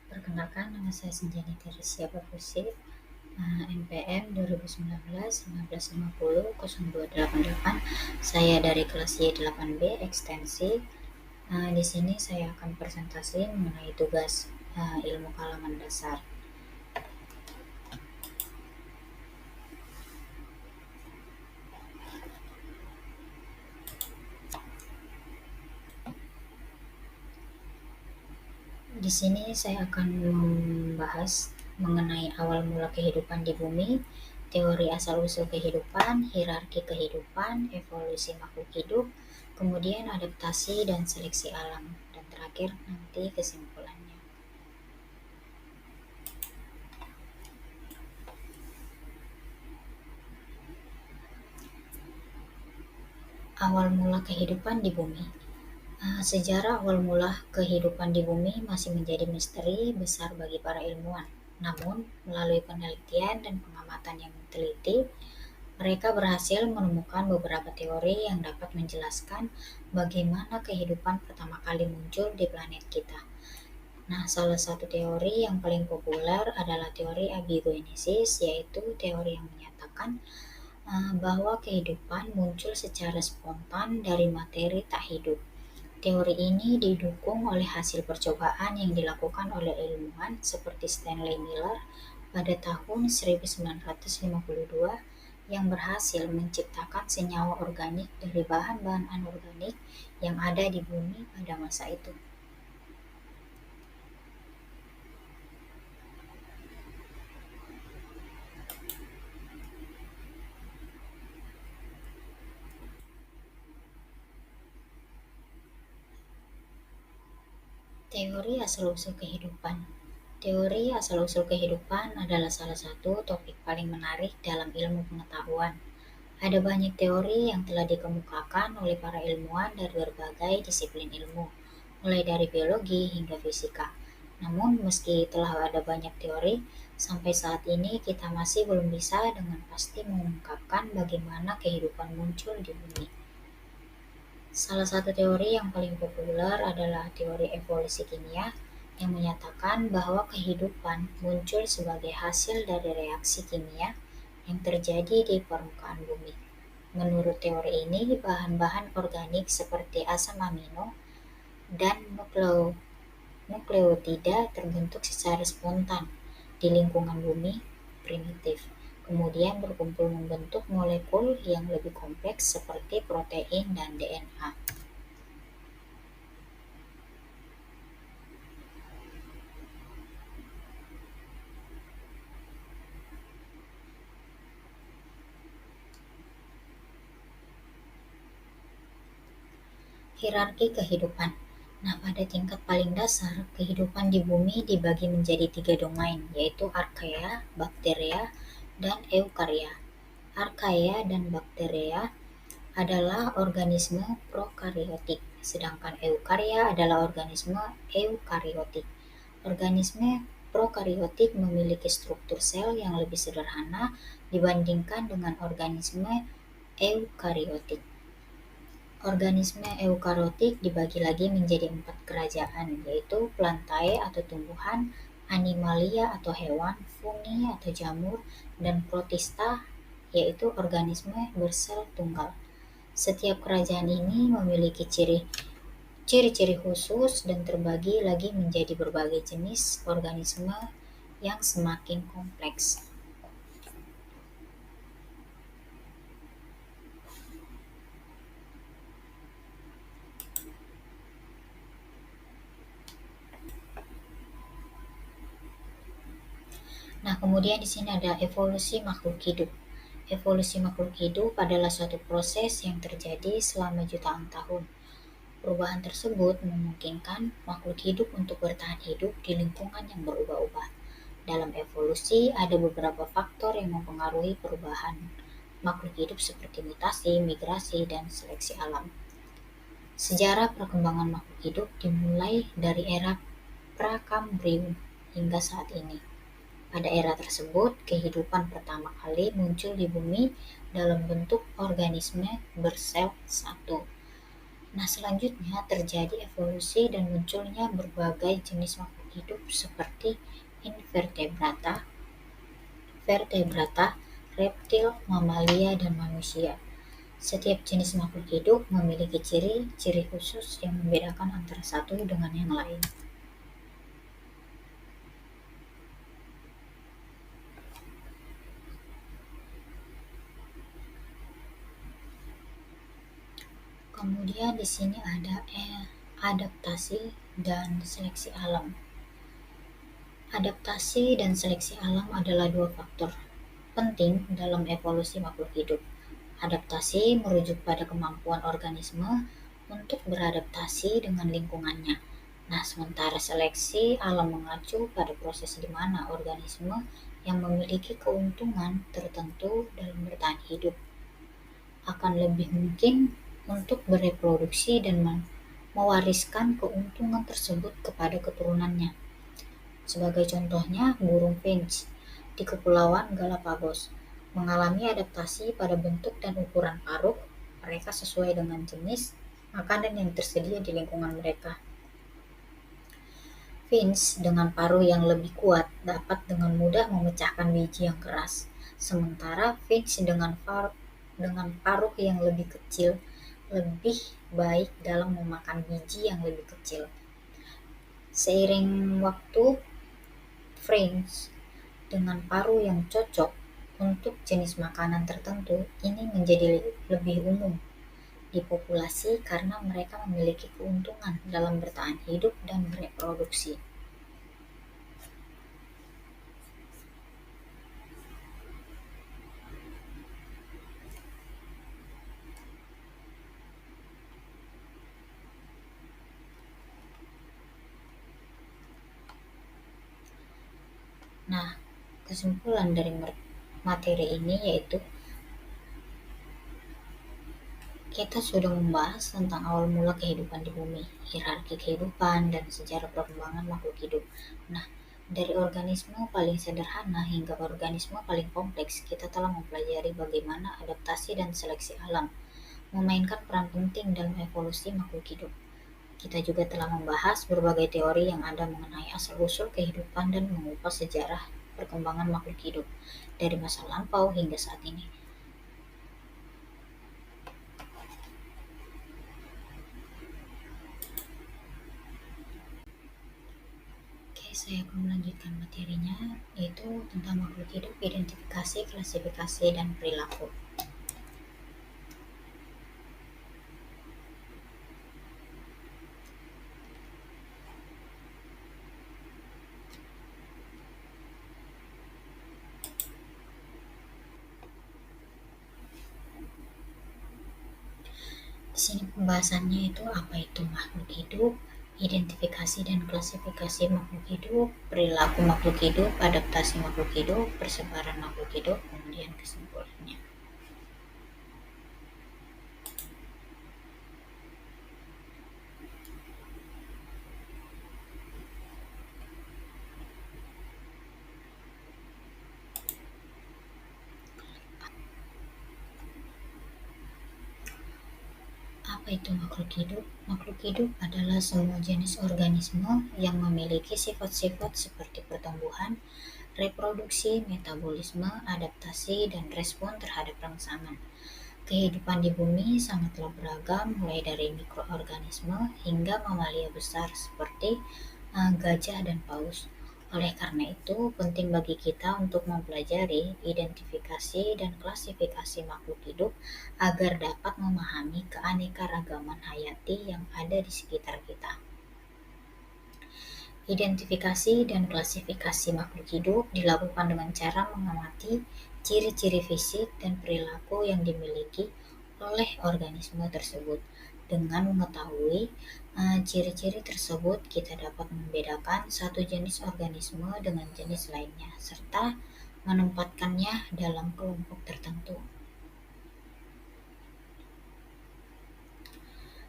Perkenalkan, nama saya Senjani Teresia Bafusi, NPM 2019 1950 0288. Saya dari kelas Y8B ekstensi. Di sini saya akan presentasi mengenai tugas ilmu halaman dasar. Di sini saya akan membahas mengenai awal mula kehidupan di bumi, teori asal-usul kehidupan, hierarki kehidupan, evolusi makhluk hidup, kemudian adaptasi dan seleksi alam, dan terakhir nanti kesimpulannya. Awal mula kehidupan di bumi. Sejarah awal mula kehidupan di bumi masih menjadi misteri besar bagi para ilmuwan. Namun, melalui penelitian dan pengamatan yang teliti, mereka berhasil menemukan beberapa teori yang dapat menjelaskan bagaimana kehidupan pertama kali muncul di planet kita. Nah, salah satu teori yang paling populer adalah teori abiogenesis, yaitu teori yang menyatakan bahwa kehidupan muncul secara spontan dari materi tak hidup. Teori ini didukung oleh hasil percobaan yang dilakukan oleh ilmuwan seperti Stanley Miller pada tahun 1952 yang berhasil menciptakan senyawa organik dari bahan-bahan anorganik yang ada di bumi pada masa itu. Teori asal-usul kehidupan. Teori asal-usul kehidupan adalah salah satu topik paling menarik dalam ilmu pengetahuan. Ada banyak teori yang telah dikemukakan oleh para ilmuwan dari berbagai disiplin ilmu, mulai dari biologi hingga fisika. Namun, meski telah ada banyak teori, sampai saat ini kita masih belum bisa dengan pasti mengungkapkan bagaimana kehidupan muncul di bumi. Salah satu teori yang paling populer adalah teori evolusi kimia, yang menyatakan bahwa kehidupan muncul sebagai hasil dari reaksi kimia yang terjadi di permukaan bumi. Menurut teori ini, bahan-bahan organik seperti asam amino dan nukleotida terbentuk secara spontan di lingkungan bumi primitif, kemudian berkumpul membentuk molekul yang lebih kompleks seperti protein dan DNA. Hierarki kehidupan. Nah, pada tingkat paling dasar, kehidupan di bumi dibagi menjadi 3 domain, yaitu archaea, bakteria, dan eukarya. Archaea dan bakteria adalah organisme prokariotik, sedangkan eukarya adalah organisme eukariotik. Organisme prokariotik memiliki struktur sel yang lebih sederhana dibandingkan dengan organisme eukariotik. Organisme eukariotik dibagi lagi menjadi 4 kerajaan, yaitu Plantae atau tumbuhan, Animalia atau hewan, Fungi atau jamur, dan Protista yaitu organisme bersel tunggal. Setiap kerajaan ini memiliki ciri-ciri khusus dan terbagi lagi menjadi berbagai jenis organisme yang semakin kompleks. Nah, kemudian di sini ada evolusi makhluk hidup. Evolusi makhluk hidup adalah suatu proses yang terjadi selama jutaan tahun. Perubahan tersebut memungkinkan makhluk hidup untuk bertahan hidup di lingkungan yang berubah-ubah. Dalam evolusi, ada beberapa faktor yang mempengaruhi perubahan makhluk hidup seperti mutasi, migrasi, dan seleksi alam. Sejarah perkembangan makhluk hidup dimulai dari era Prakambrium hingga saat ini. Pada era tersebut, kehidupan pertama kali muncul di bumi dalam bentuk organisme bersel satu. Nah, selanjutnya terjadi evolusi dan munculnya berbagai jenis makhluk hidup seperti invertebrata, vertebrata, reptil, mamalia, dan manusia. Setiap jenis makhluk hidup memiliki ciri-ciri khusus yang membedakan antara satu dengan yang lain. Kemudian di sini ada adaptasi dan seleksi alam. Adaptasi dan seleksi alam adalah dua faktor penting dalam evolusi makhluk hidup. Adaptasi merujuk pada kemampuan organisme untuk beradaptasi dengan lingkungannya. Nah, sementara seleksi alam mengacu pada proses di mana organisme yang memiliki keuntungan tertentu dalam bertahan hidup akan lebih mungkin untuk bereproduksi dan mewariskan keuntungan tersebut kepada keturunannya. Sebagai contohnya, burung finch di Kepulauan Galapagos mengalami adaptasi pada bentuk dan ukuran paruh mereka sesuai dengan jenis makanan yang tersedia di lingkungan mereka. Finch dengan paruh yang lebih kuat dapat dengan mudah memecahkan biji yang keras, sementara finch dengan paruh yang lebih kecil lebih baik dalam memakan biji yang lebih kecil. Seiring waktu, finch dengan paruh yang cocok untuk jenis makanan tertentu ini menjadi lebih umum di populasi karena mereka memiliki keuntungan dalam bertahan hidup dan bereproduksi. Nah, kesimpulan dari materi ini yaitu kita sudah membahas tentang awal mula kehidupan di bumi, hierarki kehidupan, dan sejarah perkembangan makhluk hidup. Nah, dari organisme paling sederhana hingga organisme paling kompleks, kita telah mempelajari bagaimana adaptasi dan seleksi alam memainkan peran penting dalam evolusi makhluk hidup. Kita juga telah membahas berbagai teori yang ada mengenai asal-usul kehidupan dan mengupas sejarah perkembangan makhluk hidup dari masa lampau hingga saat ini. Oke, saya akan melanjutkan materinya, yaitu tentang makhluk hidup, identifikasi, klasifikasi, dan perilaku. Di sini pembahasannya itu apa itu makhluk hidup, identifikasi dan klasifikasi makhluk hidup, perilaku makhluk hidup, adaptasi makhluk hidup, persebaran makhluk hidup, kemudian kesimpulannya. Apa itu makhluk hidup? Makhluk hidup adalah semua jenis organisme yang memiliki sifat-sifat seperti pertumbuhan, reproduksi, metabolisme, adaptasi, dan respon terhadap rangsangan. Kehidupan di bumi sangatlah beragam, mulai dari mikroorganisme hingga mamalia besar seperti gajah dan paus. Oleh karena itu, penting bagi kita untuk mempelajari, identifikasi, dan klasifikasi makhluk hidup agar dapat memahami keanekaragaman hayati yang ada di sekitar kita. Identifikasi dan klasifikasi makhluk hidup dilakukan dengan cara mengamati ciri-ciri fisik dan perilaku yang dimiliki oleh organisme tersebut. Dengan mengetahui ciri-ciri tersebut, kita dapat membedakan satu jenis organisme dengan jenis lainnya, serta menempatkannya dalam kelompok tertentu.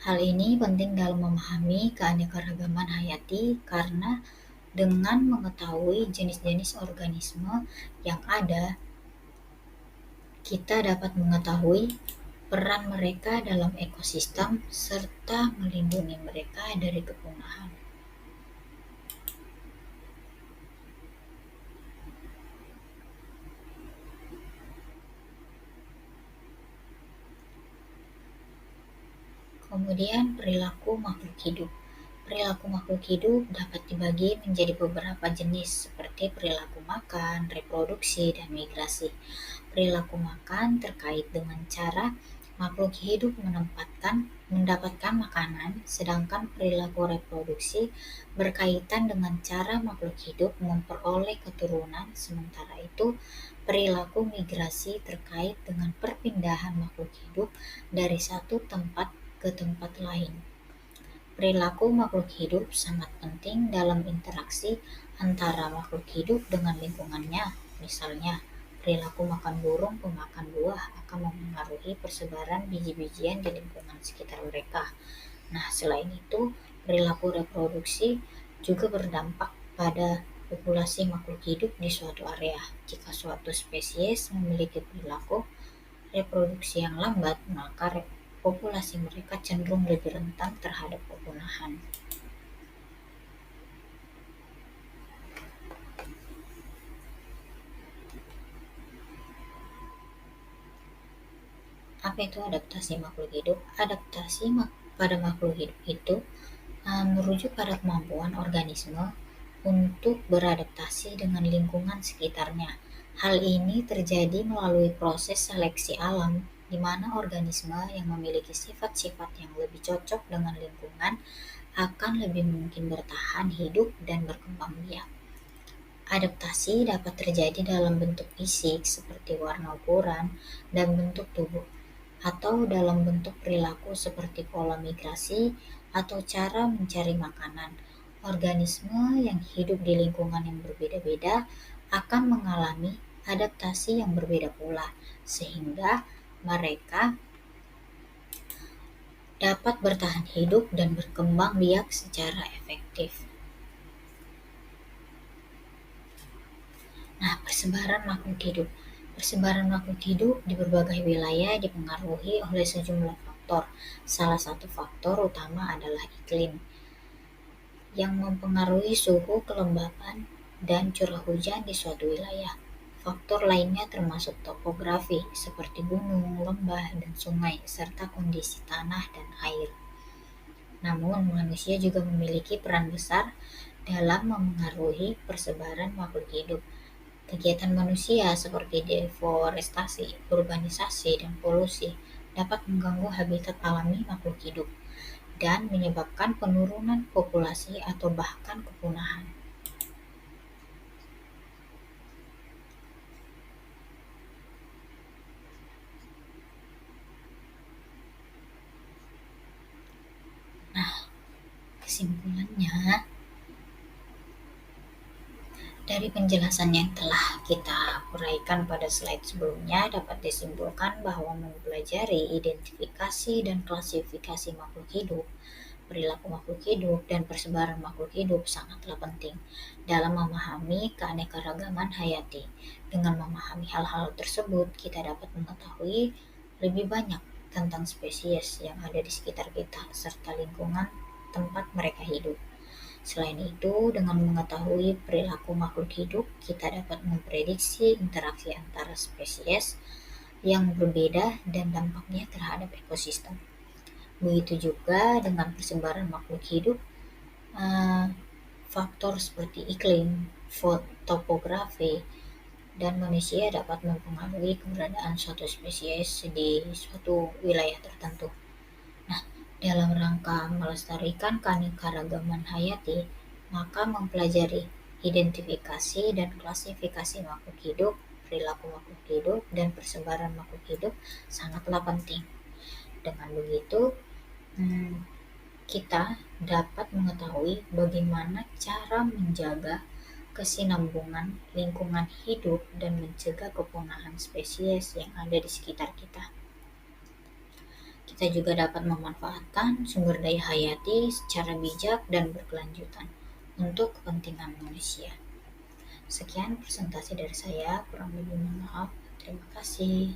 Hal ini penting dalam memahami keanekaragaman hayati karena dengan mengetahui jenis-jenis organisme yang ada, kita dapat mengetahui peran mereka dalam ekosistem serta melindungi mereka dari kepunahan. Kemudian perilaku makhluk hidup. Perilaku makhluk hidup dapat dibagi menjadi beberapa jenis seperti perilaku makan, reproduksi, dan migrasi. Perilaku makan terkait dengan cara makhluk hidup mendapatkan makanan, sedangkan perilaku reproduksi berkaitan dengan cara makhluk hidup memperoleh keturunan. Sementara itu, perilaku migrasi terkait dengan perpindahan makhluk hidup dari satu tempat ke tempat lain. Perilaku makhluk hidup sangat penting dalam interaksi antara makhluk hidup dengan lingkungannya. Misalnya, perilaku makan burung pemakan buah akan memengaruhi persebaran biji-bijian di lingkungan sekitar mereka. Nah, selain itu, perilaku reproduksi juga berdampak pada populasi makhluk hidup di suatu area. Jika suatu spesies memiliki perilaku reproduksi yang lambat, maka populasi mereka cenderung lebih rentan terhadap kepunahan. Apa itu adaptasi makhluk hidup? Adaptasi pada makhluk hidup itu merujuk pada kemampuan organisme untuk beradaptasi dengan lingkungan sekitarnya. Hal ini terjadi melalui proses seleksi alam, di mana organisme yang memiliki sifat-sifat yang lebih cocok dengan lingkungan akan lebih mungkin bertahan hidup dan berkembang biak. Adaptasi dapat terjadi dalam bentuk fisik seperti warna ukuran dan bentuk tubuh, atau dalam bentuk perilaku seperti pola migrasi atau cara mencari makanan. Organisme yang hidup di lingkungan yang berbeda-beda akan mengalami adaptasi yang berbeda pula, sehingga mereka dapat bertahan hidup dan berkembang biak secara efektif. Nah, persebaran makhluk hidup. Persebaran makhluk hidup di berbagai wilayah dipengaruhi oleh sejumlah faktor. Salah satu faktor utama adalah iklim, yang mempengaruhi suhu, kelembapan, dan curah hujan di suatu wilayah. Faktor lainnya termasuk topografi, seperti gunung, lembah, dan sungai, serta kondisi tanah dan air. Namun, manusia juga memiliki peran besar dalam memengaruhi persebaran makhluk hidup. Kegiatan manusia seperti deforestasi, urbanisasi, dan polusi dapat mengganggu habitat alami makhluk hidup dan menyebabkan penurunan populasi atau bahkan kepunahan. Nah, kesimpulannya, dari penjelasan yang telah kita uraikan pada slide sebelumnya, dapat disimpulkan bahwa mempelajari identifikasi dan klasifikasi makhluk hidup, perilaku makhluk hidup, dan persebaran makhluk hidup sangatlah penting dalam memahami keanekaragaman hayati. Dengan memahami hal-hal tersebut, kita dapat mengetahui lebih banyak tentang spesies yang ada di sekitar kita serta lingkungan tempat mereka hidup. Selain itu, dengan mengetahui perilaku makhluk hidup, kita dapat memprediksi interaksi antara spesies yang berbeda dan dampaknya terhadap ekosistem. Begitu juga dengan persebaran makhluk hidup, faktor seperti iklim, topografi, dan manusia dapat mempengaruhi keberadaan suatu spesies di suatu wilayah tertentu. Nah, dalam rangka melestarikan keanekaragaman hayati, maka mempelajari identifikasi dan klasifikasi makhluk hidup, perilaku makhluk hidup, dan persebaran makhluk hidup sangatlah penting. Dengan begitu, kita dapat mengetahui bagaimana cara menjaga kesinambungan lingkungan hidup dan mencegah kepunahan spesies yang ada di sekitar kita. Kita juga dapat memanfaatkan sumber daya hayati secara bijak dan berkelanjutan untuk kepentingan manusia. Sekian presentasi dari saya, kurang lebih mohon maaf. Terima kasih.